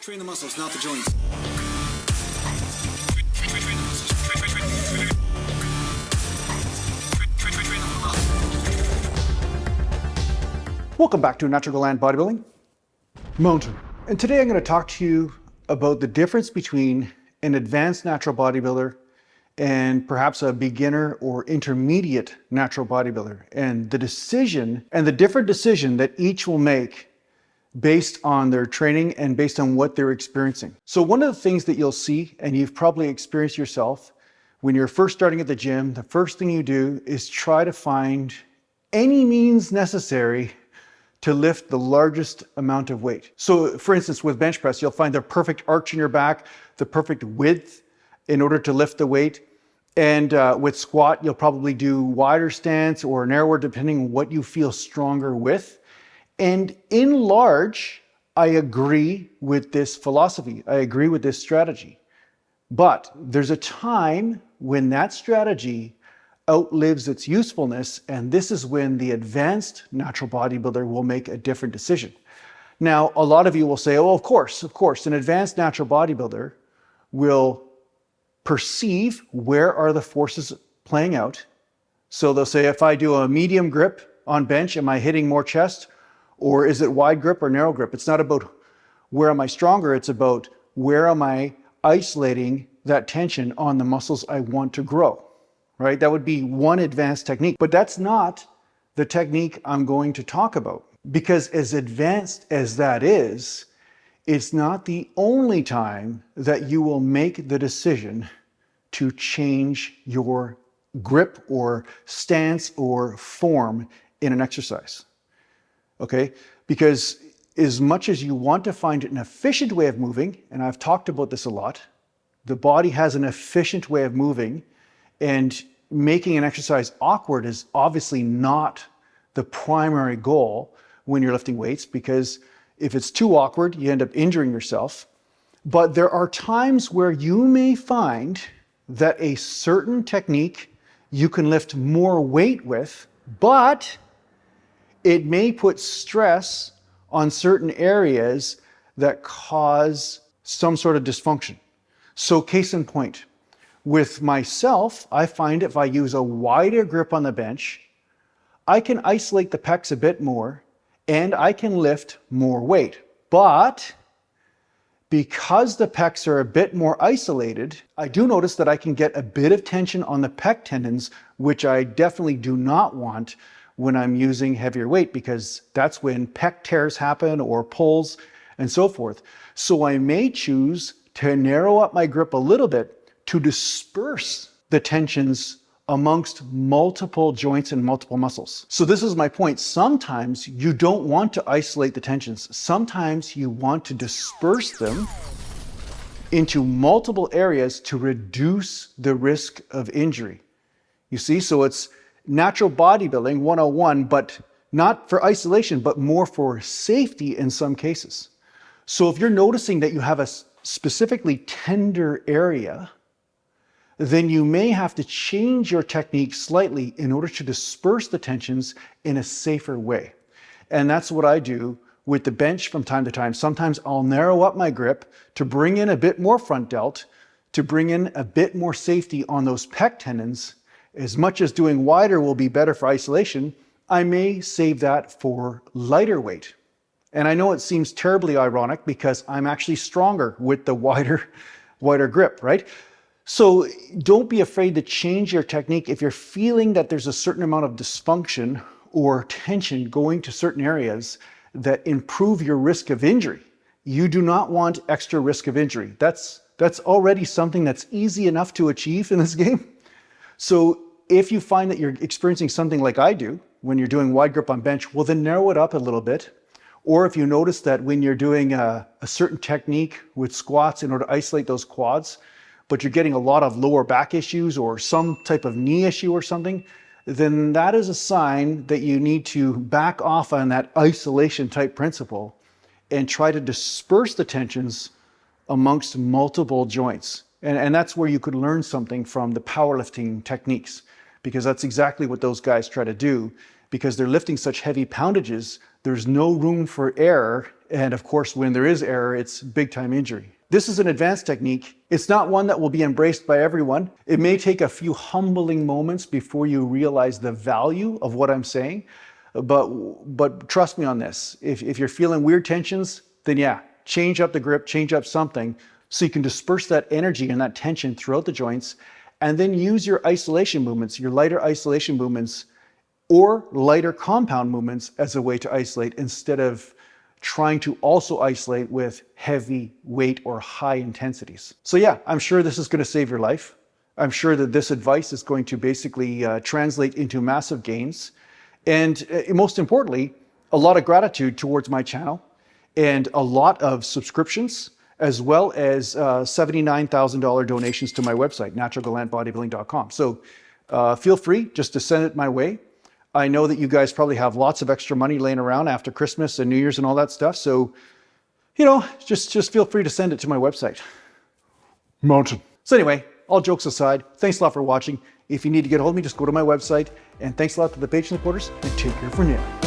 Train the muscles, not the joints. Welcome back to Natural Land Bodybuilding Mountain. And today I'm going to talk to you about the difference between an advanced natural bodybuilder and perhaps a beginner or intermediate natural bodybuilder, and the decision and the different decision that each will make based on their training and based on what they're experiencing. So one of the things that you'll see, and you've probably experienced yourself, when you're first starting at the gym, the first thing you do is try to find any means necessary to lift the largest amount of weight. So for instance, with bench press, you'll find the perfect arch in your back, the perfect width in order to lift the weight. And with squat, you'll probably do wider stance or narrower, depending on what you feel stronger with. And in large, I agree with this philosophy. I agree with this strategy. But there's a time when that strategy outlives its usefulness, and this is when the advanced natural bodybuilder will make a different decision. Now, a lot of you will say, oh, of course, an advanced natural bodybuilder will perceive where are the forces playing out. So they'll say, if I do a medium grip on bench, am I hitting more chest? Or is it wide grip or narrow grip? It's not about where am I stronger, it's about where am I isolating that tension on the muscles I want to grow, right? That would be one advanced technique, but that's not the technique I'm going to talk about, because as advanced as that is, it's not the only time that you will make the decision to change your grip or stance or form in an exercise. Okay? Because as much as you want to find an efficient way of moving, and I've talked about this a lot, the body has an efficient way of moving, and making an exercise awkward is obviously not the primary goal when you're lifting weights, because if it's too awkward, you end up injuring yourself. But there are times where you may find that a certain technique you can lift more weight with, but it may put stress on certain areas that cause some sort of dysfunction. So case in point, with myself, I find if I use a wider grip on the bench, I can isolate the pecs a bit more and I can lift more weight. But because the pecs are a bit more isolated, I do notice that I can get a bit of tension on the pec tendons, which I definitely do not want when I'm using heavier weight, because that's when pec tears happen or pulls and so forth. So I may choose to narrow up my grip a little bit to disperse the tensions amongst multiple joints and multiple muscles. So this is my point. Sometimes you don't want to isolate the tensions. Sometimes you want to disperse them into multiple areas to reduce the risk of injury. You see, so it's natural bodybuilding 101, but not for isolation, but more for safety in some cases. So if you're noticing that you have a specifically tender area, then you may have to change your technique slightly in order to disperse the tensions in a safer way. And that's what I do with the bench from time to time. Sometimes I'll narrow up my grip to bring in a bit more front delt, to bring in a bit more safety on those pec tendons. As much as doing wider will be better for isolation, I may save that for lighter weight. And I know it seems terribly ironic because I'm actually stronger with the wider grip, right? So don't be afraid to change your technique if you're feeling that there's a certain amount of dysfunction or tension going to certain areas that improve your risk of injury. You do not want extra risk of injury. That's already something that's easy enough to achieve in this game. So if you find that you're experiencing something like I do when you're doing wide grip on bench, well then narrow it up a little bit. Or if you notice that when you're doing a certain technique with squats in order to isolate those quads, but you're getting a lot of lower back issues or some type of knee issue or something, then that is a sign that you need to back off on that isolation type principle and try to disperse the tensions amongst multiple joints. And that's where you could learn something from the powerlifting techniques, because that's exactly what those guys try to do. Because they're lifting such heavy poundages, there's no room for error And of course, when there is error, it's big time injury. This is an advanced technique. It's not one that will be embraced by everyone. It may take a few humbling moments before you realize the value of what I'm saying. But trust me on this. If you're feeling weird tensions, then yeah, change up the grip, change up something so you can disperse that energy and that tension throughout the joints, and then use your isolation movements, your lighter isolation movements or lighter compound movements as a way to isolate instead of trying to also isolate with heavy weight or high intensities. So yeah, I'm sure this is going to save your life. I'm sure that this advice is going to basically translate into massive gains. And most importantly, a lot of gratitude towards my channel and a lot of subscriptions, as well as $79,000 donations to my website, naturalgalantbodybuilding.com. So feel free just to send it my way. I know that you guys probably have lots of extra money laying around after Christmas and New Year's and all that stuff. So, you know, just feel free to send it to my website. Mountain. So anyway, all jokes aside, thanks a lot for watching. If you need to get a hold of me, just go to my website. And thanks a lot to the patient supporters, and take care for now.